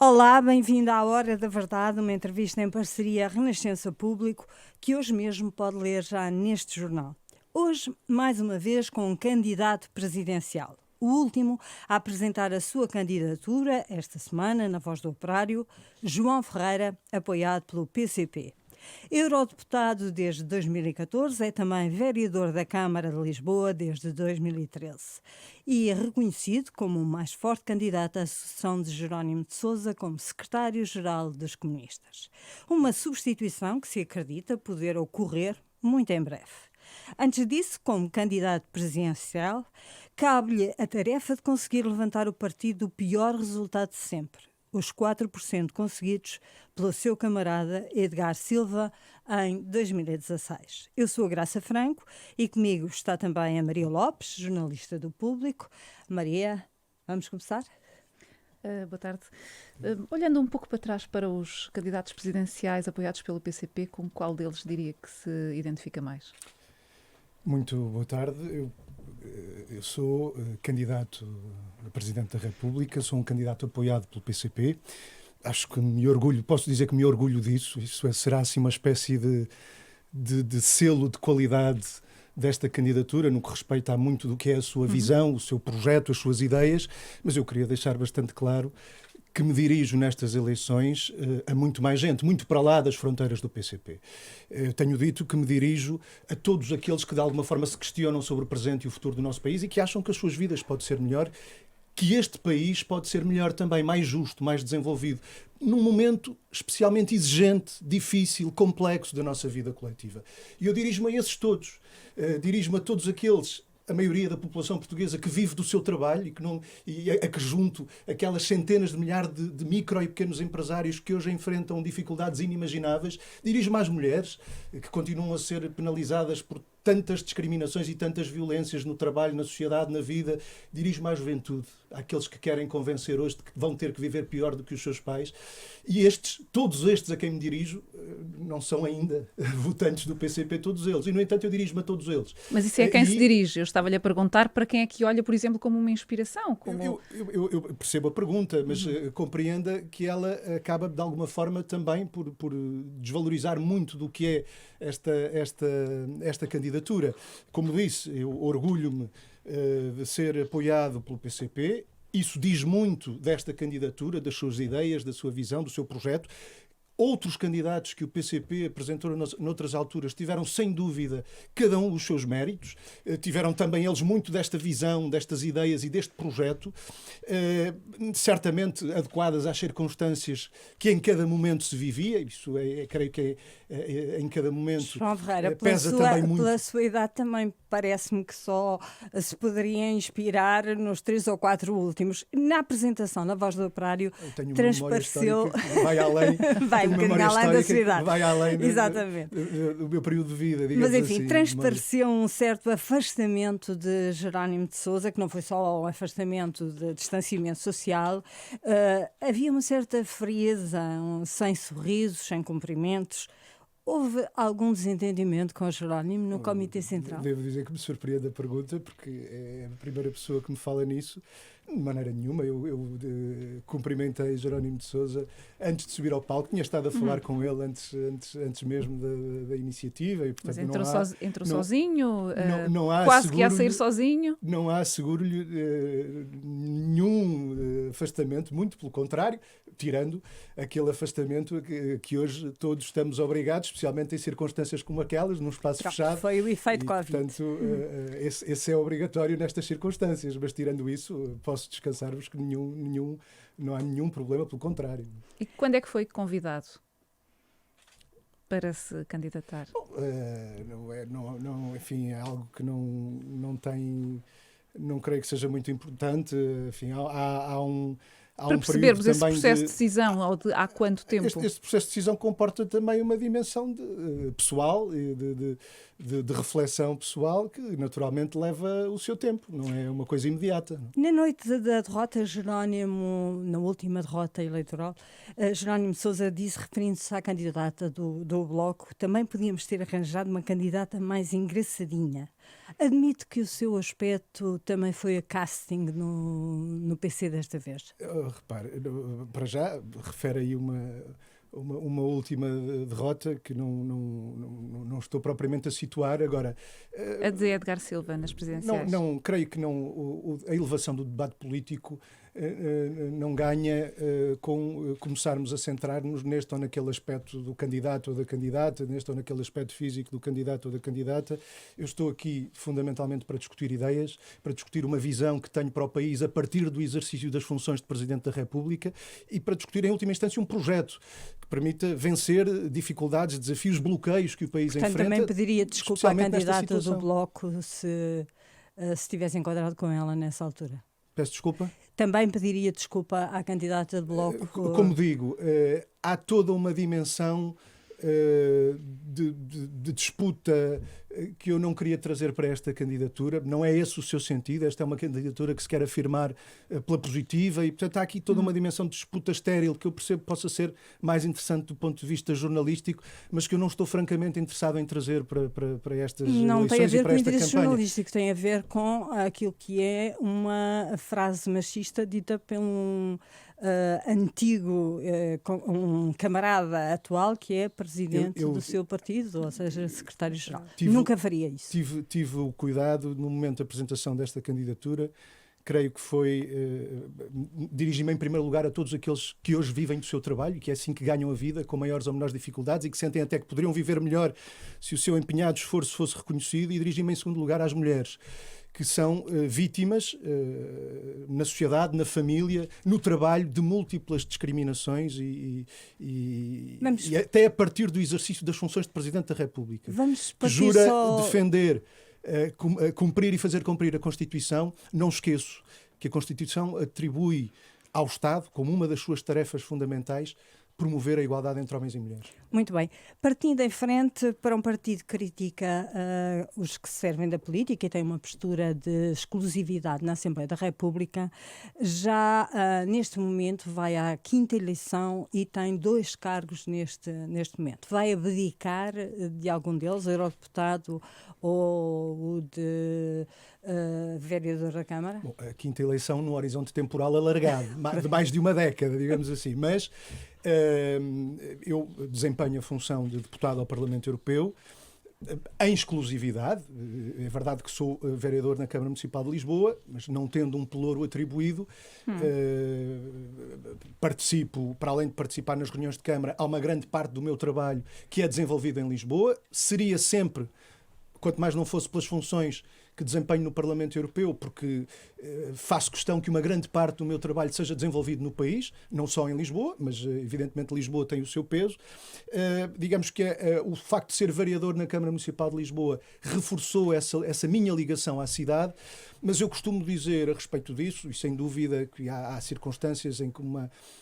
Olá, bem-vindo à Hora da Verdade, uma entrevista em parceria Renascença Público, que hoje mesmo pode ler já neste jornal. Hoje, mais uma vez, com um candidato presidencial. O último a apresentar a sua candidatura, esta semana, na Voz do Operário, João Ferreira, apoiado pelo PCP. Eurodeputado desde 2014, é também vereador da Câmara de Lisboa desde 2013 e é reconhecido como o mais forte candidato à sucessão de Jerónimo de Sousa como secretário-geral dos comunistas. Uma substituição que se acredita poder ocorrer muito em breve. Antes disso, como candidato presidencial, cabe-lhe a tarefa de conseguir levantar o partido do pior resultado de sempre, os 4% conseguidos pelo seu camarada Edgar Silva em 2016. Eu sou a Graça Franco e comigo está também a Maria Lopes, jornalista do Público. Maria, vamos começar? Boa tarde. Olhando um pouco para trás para os candidatos presidenciais apoiados pelo PCP, com qual deles diria que se identifica mais? Muito boa tarde. Eu sou candidato a Presidente da República, sou um candidato apoiado pelo PCP. Acho que me orgulho, posso dizer que me orgulho disso. Isso será assim uma espécie de selo de qualidade desta candidatura, no que respeita a muito do que é a sua visão, o seu projeto, as suas ideias, mas eu queria deixar bastante claro que me dirijo nestas eleições a muito mais gente, muito para lá das fronteiras do PCP. Eu tenho dito que me dirijo a todos aqueles que de alguma forma se questionam sobre o presente e o futuro do nosso país e que acham que as suas vidas podem ser melhor, que este país pode ser melhor também, mais justo, mais desenvolvido, num momento especialmente exigente, difícil, complexo da nossa vida coletiva. E eu dirijo-me a esses todos, dirijo-me a todos aqueles, a maioria da população portuguesa que vive do seu trabalho e a que junto aquelas centenas de milhares de micro e pequenos empresários que hoje enfrentam dificuldades inimagináveis, dirijo-me às mulheres que continuam a ser penalizadas por tantas discriminações e tantas violências no trabalho, na sociedade, na vida. Dirijo-me à juventude, àqueles que querem convencer hoje de que vão ter que viver pior do que os seus pais. E todos estes a quem me dirijo, não são ainda votantes do PCP, todos eles. E, no entanto, eu dirijo-me a todos eles. Mas isso é a quem se dirige. Eu estava-lhe a perguntar para quem é que olha, por exemplo, como uma inspiração. Eu percebo a pergunta, mas compreenda que ela acaba, de alguma forma, também por desvalorizar muito do que é esta candidatura. Como disse, eu orgulho-me de ser apoiado pelo PCP. Isso diz muito desta candidatura, das suas ideias, da sua visão, do seu projeto. Outros candidatos que o PCP apresentou noutras alturas tiveram, sem dúvida, cada um os seus méritos. Tiveram também eles muito desta visão, destas ideias e deste projeto, certamente adequadas às circunstâncias que em cada momento se vivia. Isso creio que em cada momento João Ferreira, pesa também muito. Pela sua idade também parece-me que só se poderia inspirar nos 3 ou 4 últimos. Na apresentação, na Voz do Operário, transpareceu... Vai além... vai um bocadinho além da sua idade. Vai além do meu período de vida, digamos assim. Mas, enfim, assim, transpareceu um certo afastamento de Jerónimo de Sousa, que não foi só um afastamento de distanciamento social. Havia uma certa frieza, sem sorrisos, sem cumprimentos. Houve algum desentendimento com o Jerónimo no Comitê Central? Devo dizer que me surpreende a pergunta, porque é a primeira pessoa que me fala nisso. De maneira nenhuma. Eu cumprimentei Jerónimo de Sousa antes de subir ao palco. Tinha estado a falar com ele antes mesmo da iniciativa. E, portanto, mas entrou sozinho? Não há quase que ia sair sozinho? Não há, asseguro-lhe, nenhum afastamento, muito pelo contrário, tirando aquele afastamento que hoje todos estamos obrigados, especialmente em circunstâncias como aquelas, num espaço fechado. Foi o efeito Covid. Portanto, esse é obrigatório nestas circunstâncias, mas tirando isso, posso descansar-vos que não há nenhum problema, pelo contrário. E quando é que foi convidado para se candidatar? Bom, enfim, é algo que não tem... Não creio que seja muito importante. Enfim, há um para percebermos esse processo de decisão, há quanto tempo? Este processo de decisão comporta também uma dimensão pessoal e de reflexão pessoal que naturalmente leva o seu tempo, não é uma coisa imediata. Na noite da derrota, Jerónimo, na última derrota eleitoral, Jerónimo de Sousa disse, referindo-se à candidata do Bloco, também podíamos ter arranjado uma candidata mais engraçadinha. Admite que o seu aspecto também foi a casting no PC desta vez? Repare, para já, refere aí uma última derrota que não estou propriamente a situar. Agora, A de Edgar Silva nas presidenciais. creio que a elevação do debate político não ganha com começarmos a centrar-nos neste ou naquele aspecto do candidato ou da candidata, neste ou naquele aspecto físico do candidato ou da candidata. Eu estou aqui fundamentalmente para discutir ideias, para discutir uma visão que tenho para o país a partir do exercício das funções de Presidente da República e para discutir, em última instância, um projeto que permita vencer dificuldades, desafios, bloqueios que o país Portanto, enfrenta. também pediria desculpa à especialmente nesta candidata do situação. Bloco se tivesse encontrado com ela nessa altura. Peço desculpa. Também pediria desculpa à candidata do Bloco. Como digo, há toda uma dimensão de disputa que eu não queria trazer para esta candidatura. Não é esse o seu sentido. Esta é uma candidatura que se quer afirmar pela positiva e, portanto, há aqui toda uma dimensão de disputa estéril que eu percebo possa ser mais interessante do ponto de vista jornalístico, mas que eu não estou francamente interessado em trazer para estas não eleições tem a ver e para com o esta interesse campanha. jornalístico, tem a ver com aquilo que é uma frase machista dita por um antigo, um camarada atual que é presidente do seu partido, ou seja, secretário-geral. Nunca faria isso. Tive o cuidado, no momento da apresentação desta candidatura, creio que foi dirigir-me em primeiro lugar a todos aqueles que hoje vivem do seu trabalho, que é assim que ganham a vida, com maiores ou menores dificuldades e que sentem até que poderiam viver melhor se o seu empenhado esforço fosse reconhecido, e dirigir-me em segundo lugar às mulheres, que são vítimas na sociedade, na família, no trabalho, de múltiplas discriminações e até a partir do exercício das funções de Presidente da República, que jura defender, cumprir e fazer cumprir a Constituição. Não esqueço que a Constituição atribui ao Estado, como uma das suas tarefas fundamentais, promover a igualdade entre homens e mulheres. Muito bem. Partindo em frente para um partido que critica os que servem da política e tem uma postura de exclusividade na Assembleia da República, já neste momento vai à 5ª eleição e tem 2 cargos neste momento. Vai abdicar de algum deles, eurodeputado ou o de vereador da Câmara? Bom, a 5ª eleição no horizonte temporal alargado, de mais de uma década, digamos assim, mas eu desempenho a função de deputado ao Parlamento Europeu em exclusividade. É verdade que sou vereador na Câmara Municipal de Lisboa, mas não tendo um pelouro atribuído, participo, para além de participar nas reuniões de Câmara, há uma grande parte do meu trabalho que é desenvolvido em Lisboa. Seria sempre, quanto mais não fosse pelas funções que desempenho no Parlamento Europeu, porque faço questão que uma grande parte do meu trabalho seja desenvolvido no país, não só em Lisboa, mas evidentemente Lisboa tem o seu peso. Digamos que o facto de ser vereador na Câmara Municipal de Lisboa reforçou essa minha ligação à cidade, mas eu costumo dizer a respeito disso, e sem dúvida que há circunstâncias em que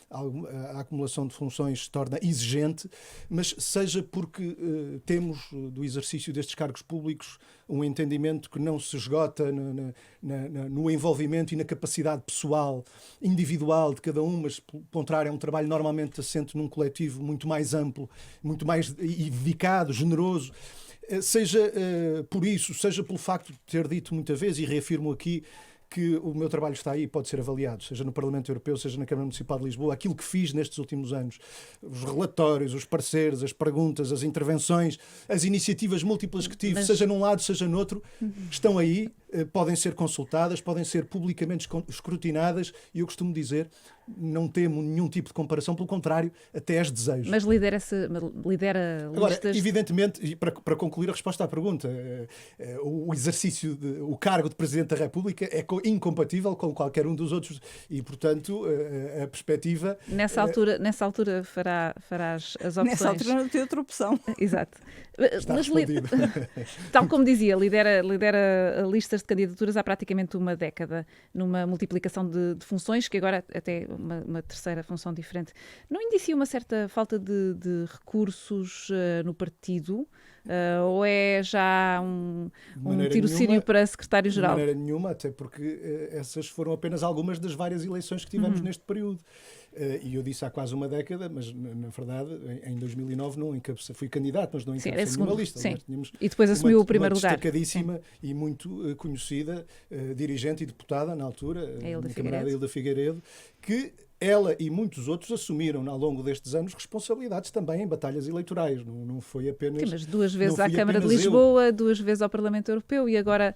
a acumulação de funções se torna exigente, mas seja porque temos do exercício destes cargos públicos um entendimento que não se esgota no envolvimento e na capacidade pessoal, individual de cada um, mas, pelo contrário, é um trabalho normalmente assente num coletivo muito mais amplo, muito mais dedicado, generoso. Seja por isso, seja pelo facto de ter dito muitas vezes, e reafirmo aqui, que o meu trabalho está aí e pode ser avaliado, seja no Parlamento Europeu, seja na Câmara Municipal de Lisboa, aquilo que fiz nestes últimos anos, os relatórios, os pareceres, as perguntas, as intervenções, as iniciativas múltiplas que tive, seja num lado, seja no outro, estão aí, podem ser consultadas, podem ser publicamente escrutinadas, e eu costumo dizer, não temo nenhum tipo de comparação, pelo contrário, até as desejo. Mas lidera listas... Agora, evidentemente, e para concluir a resposta à pergunta, o exercício, o cargo de Presidente da República é incompatível com qualquer um dos outros e, portanto, a perspectiva... Nessa altura farás as opções. Nessa altura não tem outra opção. Exato. Está respondido. Tal como dizia, lidera listas de candidaturas há praticamente uma década, numa multiplicação de funções, que agora até uma terceira função diferente. Não indicia uma certa falta de recursos no partido? Ou é já um tirocínio para secretário-geral? De maneira nenhuma, até porque essas foram apenas algumas das várias eleições que tivemos neste período. e eu disse há quase uma década, mas na verdade em 2009 não fui candidato, mas não encabecei nenhuma lista. E depois assumiu o primeiro lugar. Destacadíssima e muito conhecida dirigente e deputada na altura, a camarada Hilda Figueiredo, que ela e muitos outros assumiram ao longo destes anos responsabilidades também em batalhas eleitorais. Não foi apenas... Sim, mas 2 vezes à Câmara de Lisboa, 2 vezes ao Parlamento Europeu e agora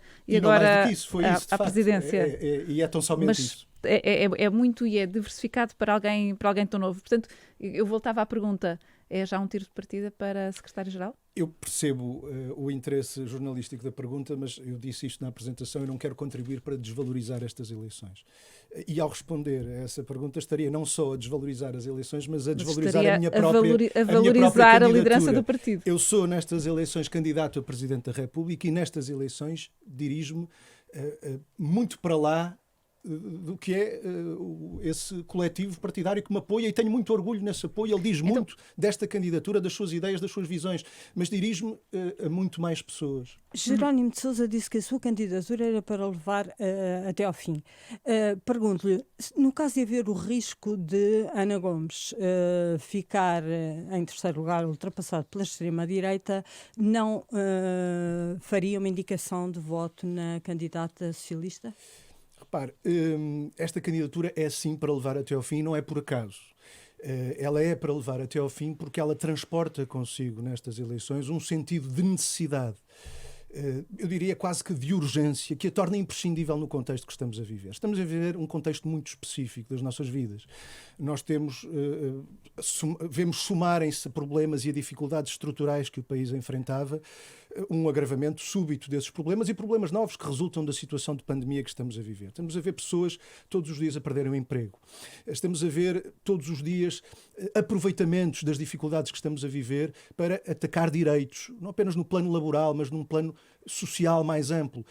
à presidência. E é tão somente isso. É muito e é diversificado para alguém tão novo. Portanto, eu voltava à pergunta, é já um tiro de partida para secretário-geral? Eu percebo o interesse jornalístico da pergunta, mas eu disse isto na apresentação, eu não quero contribuir para desvalorizar estas eleições. E ao responder a essa pergunta estaria não só a desvalorizar as eleições, mas a desvalorizar a minha própria a valorizar a liderança do partido. Eu sou nestas eleições candidato a Presidente da República e nestas eleições dirijo-me muito para lá do que é esse coletivo partidário que me apoia, e tenho muito orgulho nesse apoio. Ele diz muito desta candidatura, das suas ideias, das suas visões, mas dirijo-me a muito mais pessoas. Jerónimo de Sousa disse que a sua candidatura era para levar até ao fim. Pergunto-lhe, no caso de haver o risco de Ana Gomes ficar em terceiro lugar, ultrapassado pela extrema-direita, não faria uma indicação de voto na candidata socialista? Repare, esta candidatura é sim para levar até ao fim, não é por acaso. Ela é para levar até ao fim porque ela transporta consigo nestas eleições um sentido de necessidade, eu diria quase que de urgência, que a torna imprescindível no contexto que estamos a viver. Estamos a viver um contexto muito específico das nossas vidas. Nós vemos somarem-se problemas e dificuldades estruturais que o país enfrentava, um agravamento súbito desses problemas e problemas novos que resultam da situação de pandemia que estamos a viver. Estamos a ver pessoas todos os dias a perderem o emprego. Estamos a ver todos os dias aproveitamentos das dificuldades que estamos a viver para atacar direitos, não apenas no plano laboral, mas num plano social mais amplo.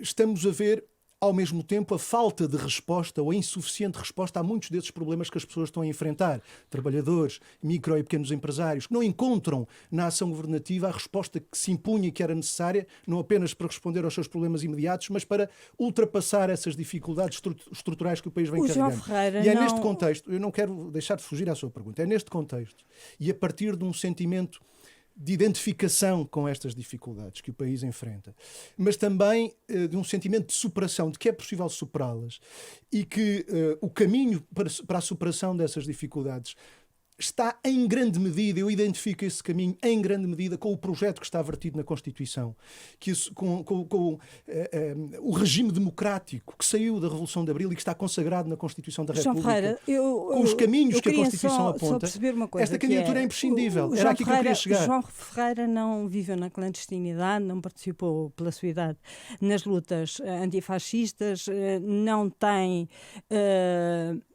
Estamos a ver, ao mesmo tempo, a falta de resposta ou a insuficiente resposta a muitos desses problemas que as pessoas estão a enfrentar. Trabalhadores, micro e pequenos empresários, que não encontram na ação governativa a resposta que se impunha e que era necessária, não apenas para responder aos seus problemas imediatos, mas para ultrapassar essas dificuldades estruturais que o país vem carregando. E é neste contexto, eu não quero deixar de fugir à sua pergunta, é neste contexto, e a partir de um sentimento de identificação com estas dificuldades que o país enfrenta, mas também de um sentimento de superação, de que é possível superá-las e que o caminho para a superação dessas dificuldades está em grande medida, eu identifico esse caminho em grande medida com o projeto que está vertido na Constituição, com o regime democrático que saiu da Revolução de Abril e que está consagrado na Constituição da República, Ferreira, com os caminhos que a Constituição aponta. Esta candidatura é imprescindível. Era aqui que eu queria chegar. João Ferreira não viveu na clandestinidade, não participou pela sua idade nas lutas antifascistas, não tem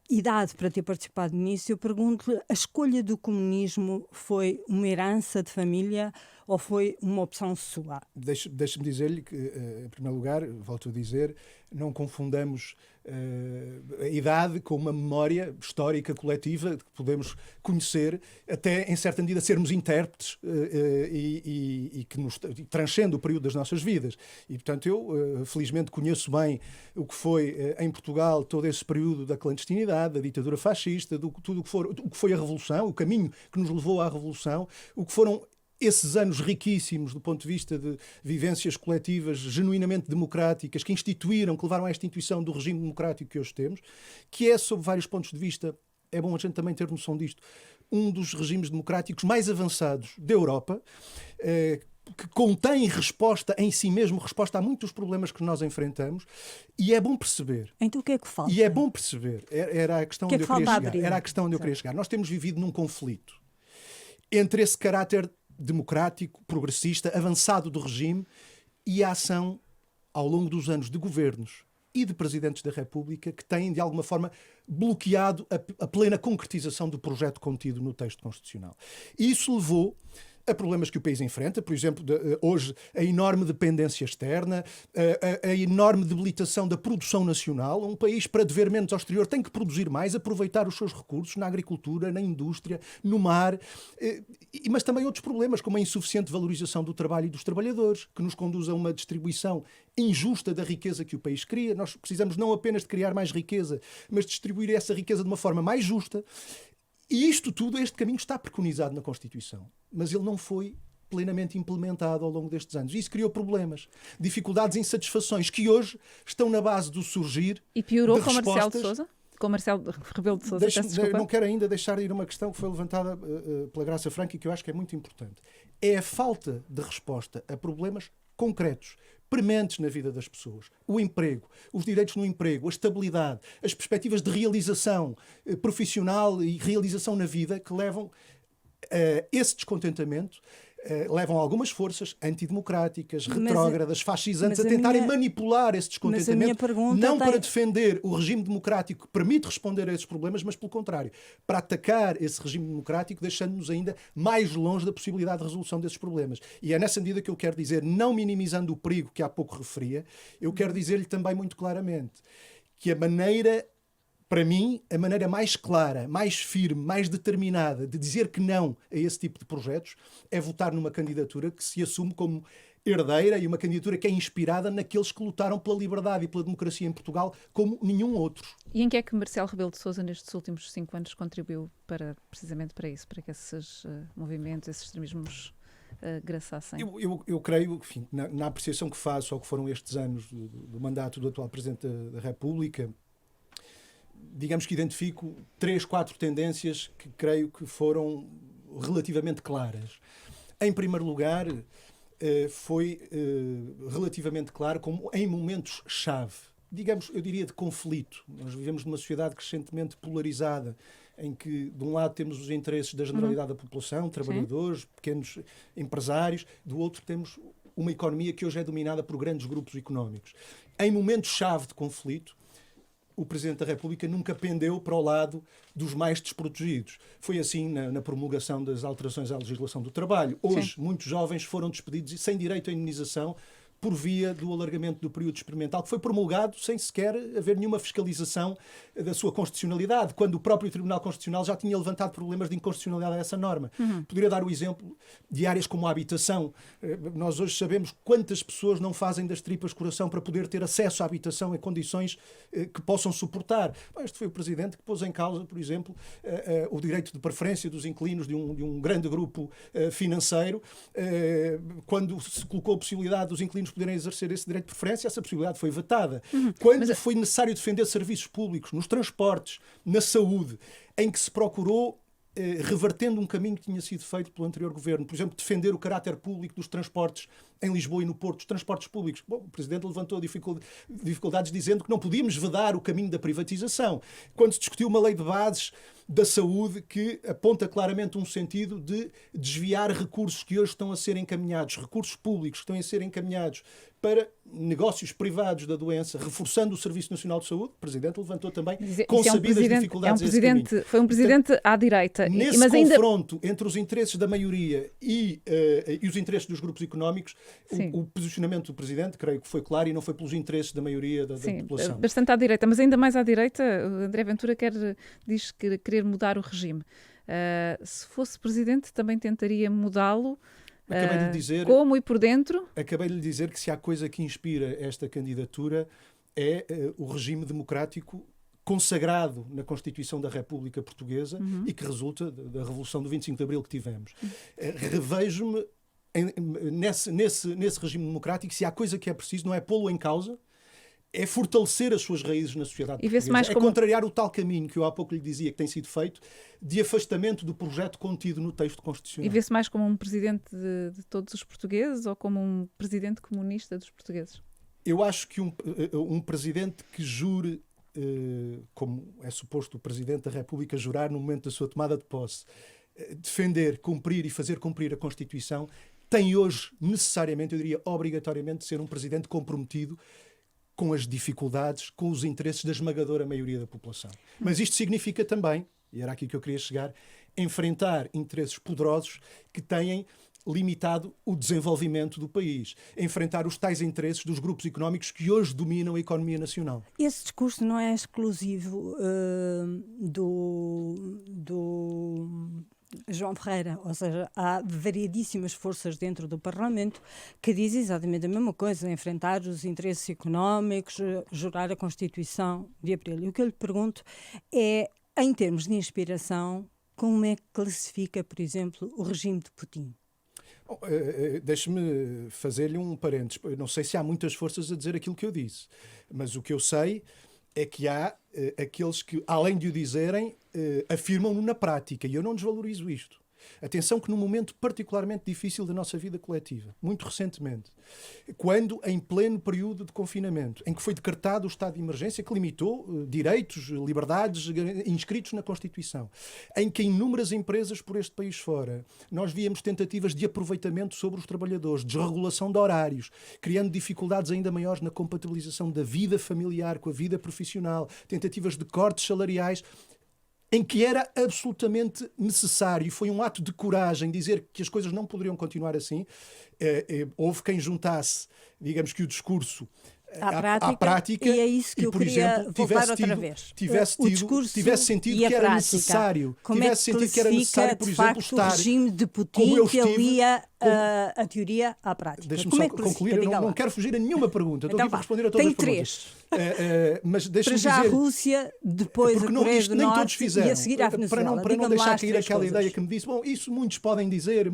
idade para ter participado nisso. Eu pergunto-lhe, a escolha do comunismo foi uma herança de família ou foi uma opção sua? Deixe-me dizer-lhe que, em primeiro lugar, volto a dizer, não confundamos a idade com uma memória histórica coletiva que podemos conhecer, até em certa medida sermos intérpretes e que nos transcende o período das nossas vidas. E, portanto, eu felizmente conheço bem o que foi em Portugal todo esse período da clandestinidade, da ditadura fascista, tudo o que foi a Revolução, o caminho que nos levou à Revolução, o que foram esses anos riquíssimos do ponto de vista de vivências coletivas genuinamente democráticas que instituíram, que levaram à instituição do regime democrático que hoje temos, que é, sob vários pontos de vista, é bom a gente também ter noção disto, um dos regimes democráticos mais avançados da Europa, que contém resposta em si mesmo, resposta a muitos problemas que nós enfrentamos, e é bom perceber. Então o que é que falta? E é bom perceber, era a questão onde eu queria chegar. Era a questão onde eu queria chegar. Nós temos vivido num conflito entre esse caráter democrático, progressista, avançado do regime e a ação, ao longo dos anos, de governos e de presidentes da República que têm, de alguma forma, bloqueado a plena concretização do projeto contido no texto constitucional. E isso levou a problemas que o país enfrenta, por exemplo, hoje a enorme dependência externa, a enorme debilitação da produção nacional. Um país, para dever menos ao exterior, tem que produzir mais, aproveitar os seus recursos na agricultura, na indústria, no mar, mas também outros problemas, como a insuficiente valorização do trabalho e dos trabalhadores, que nos conduz a uma distribuição injusta da riqueza que o país cria. Nós precisamos não apenas de criar mais riqueza, mas de distribuir essa riqueza de uma forma mais justa. E isto tudo, este caminho está preconizado na Constituição, mas ele não foi plenamente implementado ao longo destes anos. E isso criou problemas, dificuldades e insatisfações que hoje estão na base do surgir. E piorou de com respostas. Marcelo de Sousa? Com Marcelo Rebelo de Sousa, Não quero ainda deixar de ir uma questão que foi levantada pela Graça Franca e que eu acho que é muito importante. É a falta de resposta a problemas concretos, prementes na vida das pessoas. O emprego, os direitos no emprego, a estabilidade, as perspectivas de realização profissional e realização na vida que levam a esse descontentamento, levam algumas forças antidemocráticas, retrógradas, fascisantes, a tentarem manipular esse descontentamento, não para defender o regime democrático que permite responder a esses problemas, mas pelo contrário, para atacar esse regime democrático, deixando-nos ainda mais longe da possibilidade de resolução desses problemas. E é nessa medida que eu quero dizer, não minimizando o perigo que há pouco referia, eu quero dizer-lhe também muito claramente que a maneira, para mim, a maneira mais clara, mais firme, mais determinada de dizer que não a esse tipo de projetos é votar numa candidatura que se assume como herdeira e uma candidatura que é inspirada naqueles que lutaram pela liberdade e pela democracia em Portugal como nenhum outro. E em que é que Marcelo Rebelo de Sousa nestes últimos 5 anos contribuiu precisamente para isso, para que esses movimentos, esses extremismos graçassem? Eu creio, enfim, na apreciação que faço ao que foram estes anos do mandato do atual Presidente da República, digamos que identifico 3, 4 tendências que creio que foram relativamente claras. Em primeiro lugar, foi relativamente claro como em momentos-chave, digamos, eu diria de conflito. Nós vivemos numa sociedade crescentemente polarizada, em que, de um lado, temos os interesses da generalidade da população, trabalhadores, pequenos empresários, do outro temos uma economia que hoje é dominada por grandes grupos económicos. Em momentos-chave de conflito, o Presidente da República nunca pendeu para o lado dos mais desprotegidos. Foi assim na promulgação das alterações à legislação do trabalho. Hoje, muitos jovens foram despedidos e sem direito à indenização por via do alargamento do período experimental, que foi promulgado sem sequer haver nenhuma fiscalização da sua constitucionalidade, quando o próprio Tribunal Constitucional já tinha levantado problemas de inconstitucionalidade a essa norma. Poderia dar o exemplo de áreas como a habitação. Nós hoje sabemos quantas pessoas não fazem das tripas coração para poder ter acesso à habitação em condições que possam suportar. Este foi o Presidente que pôs em causa, por exemplo, o direito de preferência dos inquilinos de um grande grupo financeiro, quando se colocou a possibilidade dos inquilinos poderem exercer esse direito de preferência, essa possibilidade foi vetada. Quando foi necessário defender serviços públicos, nos transportes, na saúde, em que se procurou, revertendo um caminho que tinha sido feito pelo anterior governo, por exemplo, defender o caráter público dos transportes em Lisboa e no Porto, os transportes públicos. Bom, o Presidente levantou dificuldades dizendo que não podíamos vedar o caminho da privatização. Quando se discutiu uma lei de bases da saúde que aponta claramente um sentido de desviar recursos que hoje estão a ser encaminhados, recursos públicos que estão a ser encaminhados para negócios privados da doença, reforçando o Serviço Nacional de Saúde, o Presidente levantou também com sabidas dificuldades a esse caminho. Foi um Presidente à direita. Nesse mas confronto entre os interesses da maioria e os interesses dos grupos económicos, o posicionamento do Presidente, creio que foi claro e não foi pelos interesses da maioria da população. Bastante à direita, mas ainda mais à direita, o André Ventura diz que querer mudar o regime. Se fosse Presidente, também tentaria mudá-lo. Acabei de lhe dizer, como e por dentro? Acabei de lhe dizer que se há coisa que inspira esta candidatura é o regime democrático consagrado na Constituição da República Portuguesa e que resulta da Revolução do 25 de Abril que tivemos. Revejo-me nesse regime democrático. Se há coisa que é preciso, não é pô-lo em causa, é fortalecer as suas raízes na sociedade portuguesa. Contrariar o tal caminho que eu há pouco lhe dizia que tem sido feito de afastamento do projeto contido no texto constitucional. E vê-se mais como um presidente de todos os portugueses ou como um presidente comunista dos portugueses? Eu acho que um presidente que jure, como é suposto o Presidente da República jurar no momento da sua tomada de posse, defender, cumprir e fazer cumprir a Constituição, tem hoje necessariamente, eu diria obrigatoriamente, de ser um presidente comprometido com as dificuldades, com os interesses da esmagadora maioria da população. Mas isto significa também, e era aqui que eu queria chegar, enfrentar interesses poderosos que têm limitado o desenvolvimento do país, enfrentar os tais interesses dos grupos económicos que hoje dominam a economia nacional. Esse discurso não é exclusivo do João Ferreira, ou seja, há variedíssimas forças dentro do Parlamento que dizem exatamente a mesma coisa, enfrentar os interesses económicos, jurar a Constituição de Abril. E o que eu lhe pergunto é, em termos de inspiração, como é que classifica, por exemplo, o regime de Putin? Bom, deixe-me fazer-lhe um parênteses. Eu não sei se há muitas forças a dizer aquilo que eu disse, mas o que eu sei é que há aqueles que, além de o dizerem, afirmam-no na prática, e eu não desvalorizo isto. Atenção que num momento particularmente difícil da nossa vida coletiva, muito recentemente, quando, em pleno período de confinamento, em que foi decretado o estado de emergência que limitou direitos, liberdades inscritos na Constituição, em que inúmeras empresas por este país fora, nós víamos tentativas de aproveitamento sobre os trabalhadores, desregulação de horários, criando dificuldades ainda maiores na compatibilização da vida familiar com a vida profissional, tentativas de cortes salariais, em que era absolutamente necessário, e foi um ato de coragem dizer que as coisas não poderiam continuar assim. Houve quem juntasse, digamos que o discurso à prática, e é isso que eu por queria exemplo, voltar outra vez. tivesse sentido que era necessário. Como é que classifica, por exemplo, o regime de Putin que alia a teoria à prática? Deixa-me como só é que concluir, eu não quero fugir a nenhuma pergunta. Estou então, aqui para responder a todas as perguntas. Mas para já dizer, a Rússia, depois a Coreia do Norte e a seguir à Venezuela. Para não deixar cair aquela ideia que me disse, bom, isso muitos podem dizer,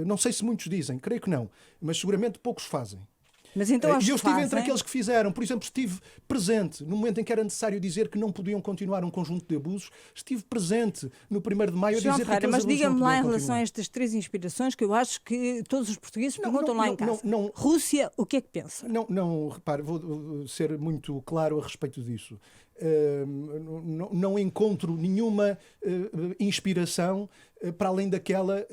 não sei se muitos dizem, creio que não, mas seguramente poucos fazem. Mas então, e eu estive entre aqueles que fizeram. Por exemplo, estive presente no momento em que era necessário dizer que não podiam continuar um conjunto de abusos. Estive presente no 1º de maio a dizer que aqueles mas diga-me lá em relação continuar. a estas 3 inspirações que eu acho que todos os portugueses perguntam lá em casa. Rússia, o que é que pensa? Repare, vou ser muito claro a respeito disso. Não encontro nenhuma inspiração para além daquela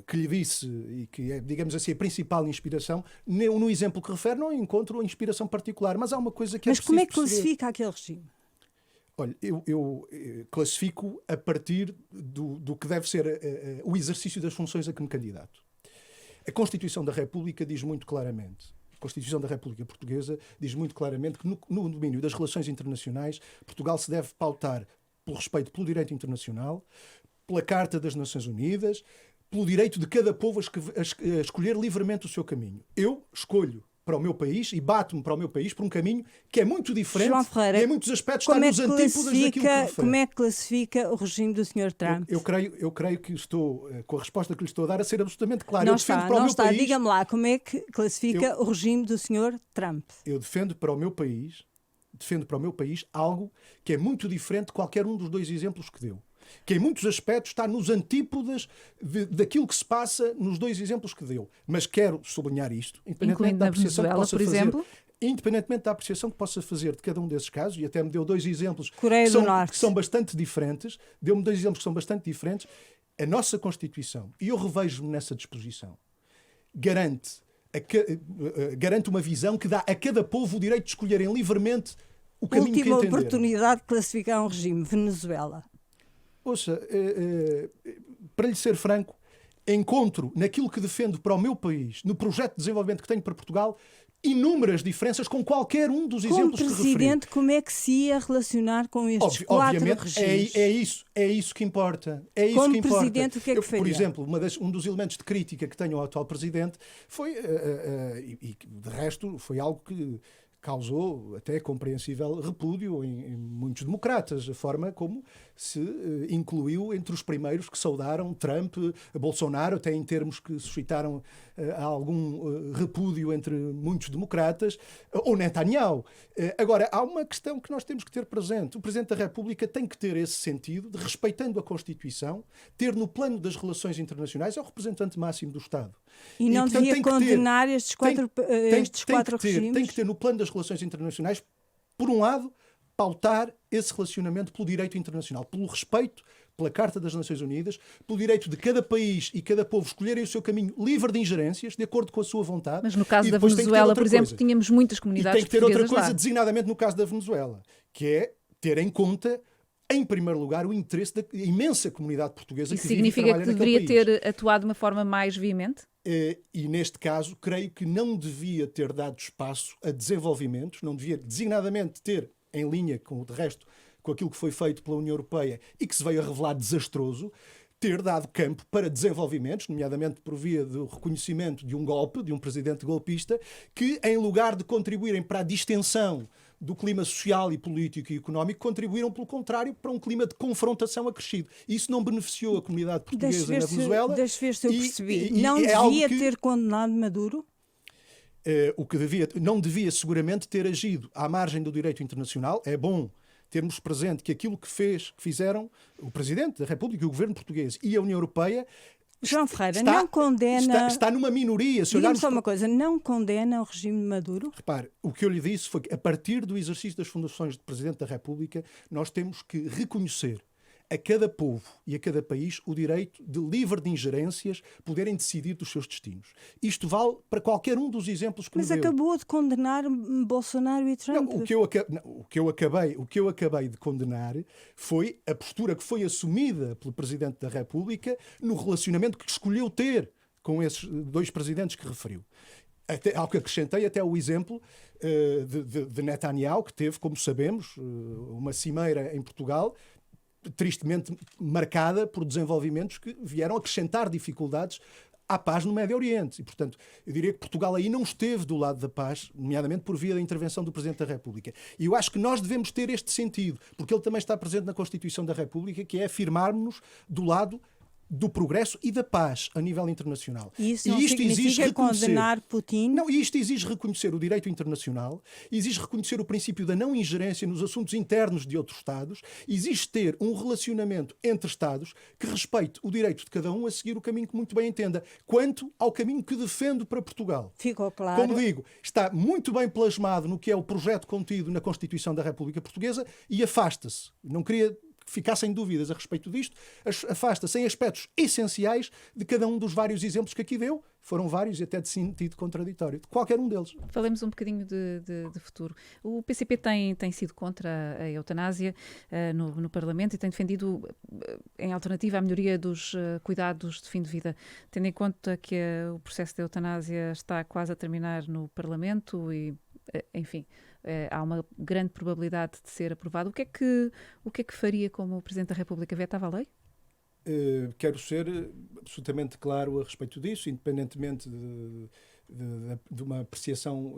que lhe disse e que é, digamos assim, a principal inspiração. No exemplo que refere, não encontro inspiração particular, mas há uma coisa que Mas como é que classifica aquele regime? Olha, eu classifico a partir do que deve ser o exercício das funções a que me candidato. A Constituição da República diz muito claramente, a Constituição da República Portuguesa diz muito claramente que no domínio das relações internacionais, Portugal se deve pautar pelo respeito pelo direito internacional, pela Carta das Nações Unidas, pelo direito de cada povo a escolher livremente o seu caminho. Eu escolho para o meu país e bato-me para o meu país por um caminho que é muito diferente, João Ferreira, e em muitos aspectos está nos antípodas daquilo que refere. Como é que classifica o regime do Sr. Trump? Eu creio que estou, com a resposta que lhe estou a dar, a ser absolutamente claro. Não está. Diga-me lá, como é que classifica o regime do Sr. Trump? Eu defendo para o meu país algo que é muito diferente de qualquer um dos 2 exemplos que deu. Que em muitos aspectos está nos antípodas daquilo que se passa nos 2 exemplos que deu. Mas quero sublinhar isto, independentemente da apreciação que possa fazer. Independentemente da apreciação que possa fazer de cada um desses casos, e até me deu 2 exemplos que são bastante diferentes, deu-me 2 exemplos que são bastante diferentes, a nossa Constituição, e eu revejo-me nessa disposição, garante uma visão que dá a cada povo o direito de escolherem livremente o caminho que entenderem. Última oportunidade de classificar um regime, Venezuela. Ouça, para lhe ser franco, encontro naquilo que defendo para o meu país, no projeto de desenvolvimento que tenho para Portugal, inúmeras diferenças com qualquer um dos exemplos que referi. Como Presidente, como é que se ia relacionar com estes 4 regimes? É isso que importa. Como Presidente, o que é que faria? Por exemplo, um dos elementos de crítica que tenho ao atual Presidente foi, e de resto, foi algo que causou até compreensível repúdio em muitos democratas, a forma como se incluiu entre os primeiros que saudaram Trump, Bolsonaro, até em termos que suscitaram algum repúdio entre muitos democratas, ou Netanyahu. Agora, há uma questão que nós temos que ter presente. O Presidente da República tem que ter esse sentido de, respeitando a Constituição, ter no plano das relações internacionais, é o representante máximo do Estado. E não devia condenar estes 4 regimes? Tem que ter no plano das relações internacionais, por um lado, pautar esse relacionamento pelo direito internacional, pelo respeito pela Carta das Nações Unidas, pelo direito de cada país e cada povo escolherem o seu caminho livre de ingerências, de acordo com a sua vontade. Mas no caso da Venezuela, por exemplo, tínhamos muitas comunidades portuguesas lá. E tem que ter outra coisa, designadamente no caso da Venezuela, que é ter em conta em primeiro lugar, o interesse da imensa comunidade portuguesa Isso que vive e significa trabalha que naquele deveria país. ter atuado de uma forma mais veemente? E neste caso, creio que não devia ter dado espaço a desenvolvimentos, não devia designadamente ter, em linha com o de resto, com aquilo que foi feito pela União Europeia e que se veio a revelar desastroso, ter dado campo para desenvolvimentos, nomeadamente por via do reconhecimento de um golpe, de um presidente golpista, que, em lugar de contribuírem para a distensão do clima social e político e económico, contribuíram, pelo contrário, para um clima de confrontação acrescido. Isso não beneficiou a comunidade portuguesa na Venezuela. Deixa ver se eu percebi. Não é devia ter condenado Maduro? O que não devia seguramente ter agido à margem do direito internacional. É bom termos presente que aquilo que fizeram o Presidente da República, o Governo português e a União Europeia João Ferreira não condena... Está numa minoria. Diga-me só uma coisa, não condena o regime de Maduro? Repare, o que eu lhe disse foi que, a partir do exercício das funções de Presidente da República, nós temos que reconhecer a cada povo e a cada país o direito de, livre de ingerências, poderem decidir dos seus destinos. Isto vale para qualquer um dos exemplos que Mas me deu. acabou de condenar Bolsonaro e Trump. Não, o que eu acabei de condenar foi a postura que foi assumida pelo Presidente da República no relacionamento que escolheu ter com esses dois presidentes que referiu. Ao que acrescentei até o exemplo de Netanyahu, que teve, como sabemos, uma cimeira em Portugal, tristemente marcada por desenvolvimentos que vieram acrescentar dificuldades à paz no Médio Oriente. E, portanto, eu diria que Portugal aí não esteve do lado da paz, nomeadamente por via da intervenção do Presidente da República. E eu acho que nós devemos ter este sentido, porque ele também está presente na Constituição da República, que é afirmarmos-nos do lado do progresso e da paz a nível internacional. Isso não significa condenar Putin? Não, e isto exige reconhecer o direito internacional, exige reconhecer o princípio da não ingerência nos assuntos internos de outros Estados, exige ter um relacionamento entre Estados que respeite o direito de cada um a seguir o caminho que muito bem entenda, quanto ao caminho que defendo para Portugal. Ficou claro. Como digo, está muito bem plasmado no que é o projeto contido na Constituição da República Portuguesa e afasta-se. Não queria ficassem dúvidas a respeito disto, afasta-se em aspectos essenciais de cada um dos vários exemplos que aqui deu, foram vários e até de sentido contraditório, de qualquer um deles. Falemos um bocadinho de futuro. O PCP tem sido contra a eutanásia no Parlamento e tem defendido, em alternativa, a melhoria dos cuidados de fim de vida. Tendo em conta que o processo de eutanásia está quase a terminar no Parlamento e, enfim, há uma grande probabilidade de ser aprovado. O que é que faria como Presidente da República? Vetava a lei? Quero ser absolutamente claro a respeito disso, independentemente de uma apreciação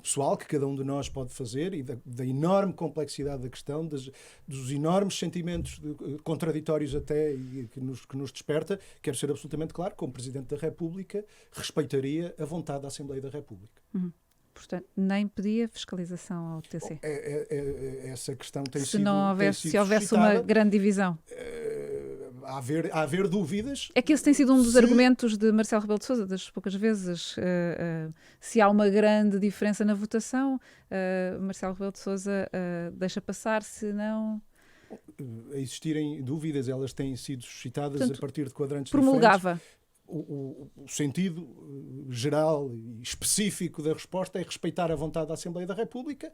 pessoal que cada um de nós pode fazer e da enorme complexidade da questão, dos enormes sentimentos contraditórios até e que nos desperta. Quero ser absolutamente claro, como Presidente da República, respeitaria a vontade da Assembleia da República. Uhum. Portanto, nem pedia fiscalização ao TC. Essa questão tem se sido não houvesse, se houvesse suscitada. uma grande divisão. A haver dúvidas. É que esse tem sido um dos argumentos de Marcelo Rebelo de Sousa, das poucas vezes. Se há uma grande diferença na votação, Marcelo Rebelo de Sousa deixa passar, se não... A existirem dúvidas, elas têm sido suscitadas. Portanto, a partir de quadrantes promulgava. Diferentes. O sentido geral e específico da resposta é respeitar a vontade da Assembleia da República.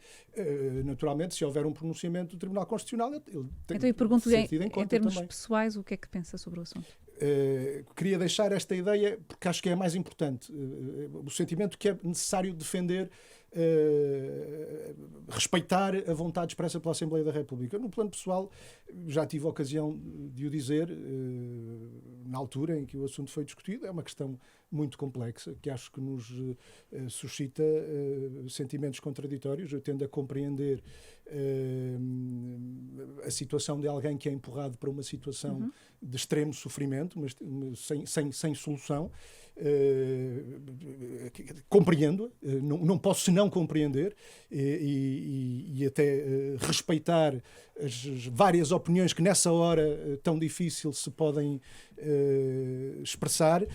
Naturalmente, se houver um pronunciamento do Tribunal Constitucional, ele tem então, eu pergunto-lhe, em termos também. pessoais, o que é que pensa sobre o assunto? Queria deixar esta ideia, porque acho que é a mais importante. O sentimento que é necessário defender, respeitar a vontade expressa pela Assembleia da República. No plano pessoal, já tive a ocasião de o dizer, na altura em que o assunto foi discutido. É uma questão muito complexa, que acho que nos suscita sentimentos contraditórios. Eu tendo a compreender a situação de alguém que é empurrado para uma situação de extremo sofrimento, mas sem solução. Compreendo-a, não posso senão compreender e até respeitar as várias opiniões que nessa hora tão difícil se podem expressar,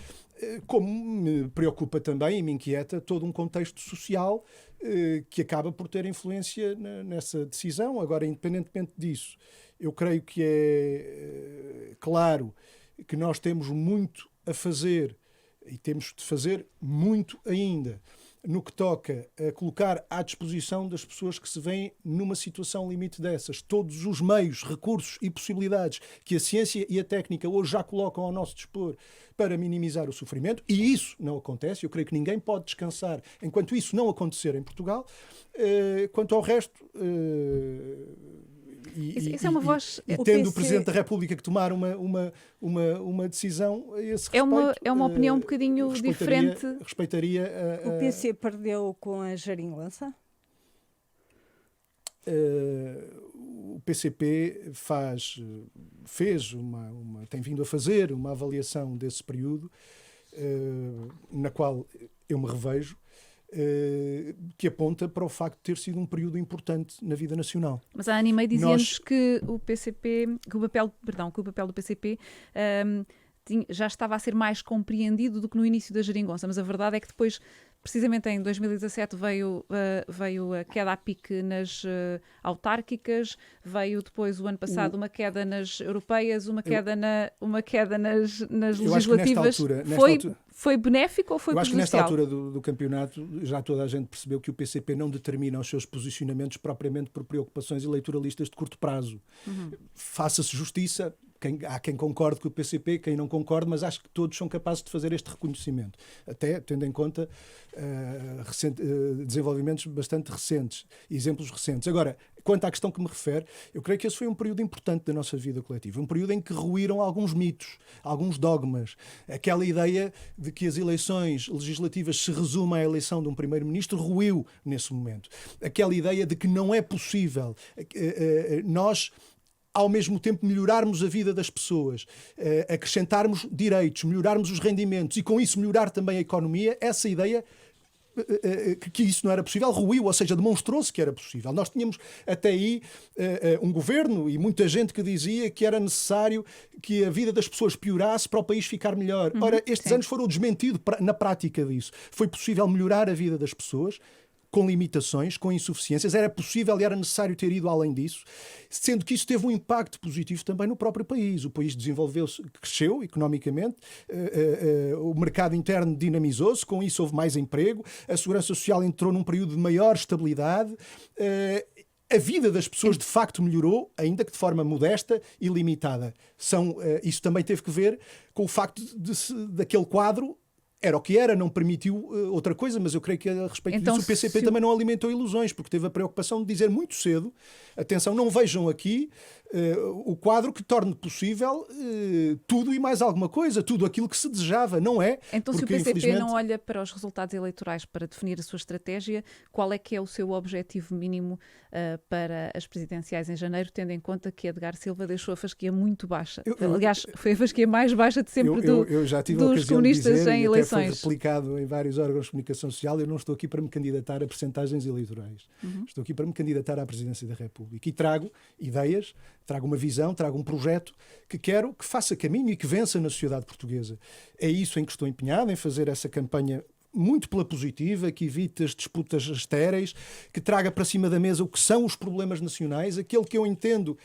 como me preocupa também e me inquieta todo um contexto social que acaba por ter influência nessa decisão. Agora, independentemente disso, eu creio que é claro que nós temos muito a fazer e temos de fazer muito ainda no que toca a colocar à disposição das pessoas que se veem numa situação limite dessas todos os meios, recursos e possibilidades que a ciência e a técnica hoje já colocam ao nosso dispor para minimizar o sofrimento, e isso não acontece. Eu creio que ninguém pode descansar enquanto isso não acontecer em Portugal. Quanto ao resto... Isso é uma voz... E tendo o Presidente da República que tomar uma decisão a esse respeito... É uma opinião um bocadinho diferente. Respeitaria... O PC perdeu com a Geringonça? O PCP tem vindo a fazer uma avaliação desse período, na qual eu me revejo, que aponta para o facto de ter sido um período importante na vida nacional. Mas a Ana Meio dizia-nos que o papel do PCP já estava a ser mais compreendido do que no início da Geringonça, mas a verdade é que depois, precisamente em 2017, veio a queda a pique nas autárquicas, veio depois o ano passado uma queda nas europeias, uma queda nas legislativas. Foi benéfico ou foi prejudicial? Eu acho que nesta altura do campeonato já toda a gente percebeu que o PCP não determina os seus posicionamentos propriamente por preocupações eleitoralistas de curto prazo. Faça-se justiça. Há quem concorde com o PCP, quem não concorde, mas acho que todos são capazes de fazer este reconhecimento, até tendo em conta desenvolvimentos bastante recentes, exemplos recentes. Agora, quanto à questão que me refere, eu creio que esse foi um período importante da nossa vida coletiva, um período em que ruíram alguns mitos, alguns dogmas, aquela ideia de que as eleições legislativas se resumem à eleição de um primeiro-ministro ruiu nesse momento, aquela ideia de que não é possível nós ao mesmo tempo melhorarmos a vida das pessoas, acrescentarmos direitos, melhorarmos os rendimentos e com isso melhorar também a economia, essa ideia que isso não era possível ruiu, ou seja, demonstrou-se que era possível. Nós tínhamos até aí um governo e muita gente que dizia que era necessário que a vida das pessoas piorasse para o país ficar melhor. Ora, estes anos foram desmentidos na prática disso. Foi possível melhorar a vida das pessoas, com limitações, com insuficiências, era possível e era necessário ter ido além disso, sendo que isso teve um impacto positivo também no próprio país. O país desenvolveu-se, cresceu economicamente, o mercado interno dinamizou-se, com isso houve mais emprego, a segurança social entrou num período de maior estabilidade, a vida das pessoas de facto melhorou, ainda que de forma modesta e limitada. Isso também teve que ver com o facto daquele quadro era o que era, não permitiu outra coisa, mas eu creio que a respeito disso o PCP também não alimentou ilusões, porque teve a preocupação de dizer muito cedo, atenção, não vejam aqui o quadro que torne possível tudo e mais alguma coisa, tudo aquilo que se desejava, não é? Então porque, se o PCP não olha para os resultados eleitorais para definir a sua estratégia, qual é que é o seu objetivo mínimo para as presidenciais em janeiro, tendo em conta que Edgar Silva deixou a fasquia muito baixa? Aliás, foi a fasquia mais baixa de sempre dos comunistas em eleições. Foi replicado em vários órgãos de comunicação social. Eu não estou aqui para me candidatar a percentagens eleitorais. Estou aqui para me candidatar à presidência da República. E trago ideias, trago uma visão, trago um projeto que quero que faça caminho e que vença na sociedade portuguesa. É isso em que estou empenhado, em fazer essa campanha muito pela positiva, que evite as disputas estéreis, que traga para cima da mesa o que são os problemas nacionais, aquele que eu entendo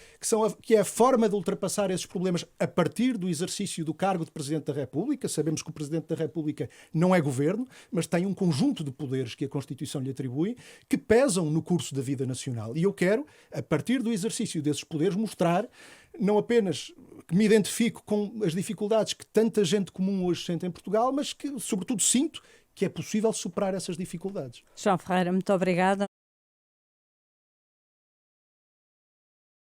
que é a forma de ultrapassar esses problemas a partir do exercício do cargo de Presidente da República. Sabemos que o Presidente da República não é governo, mas tem um conjunto de poderes que a Constituição lhe atribui, que pesam no curso da vida nacional. E eu quero, a partir do exercício desses poderes, mostrar não apenas que me identifico com as dificuldades que tanta gente comum hoje sente em Portugal, mas que, sobretudo, sinto que é possível superar essas dificuldades. João Ferreira, muito obrigada.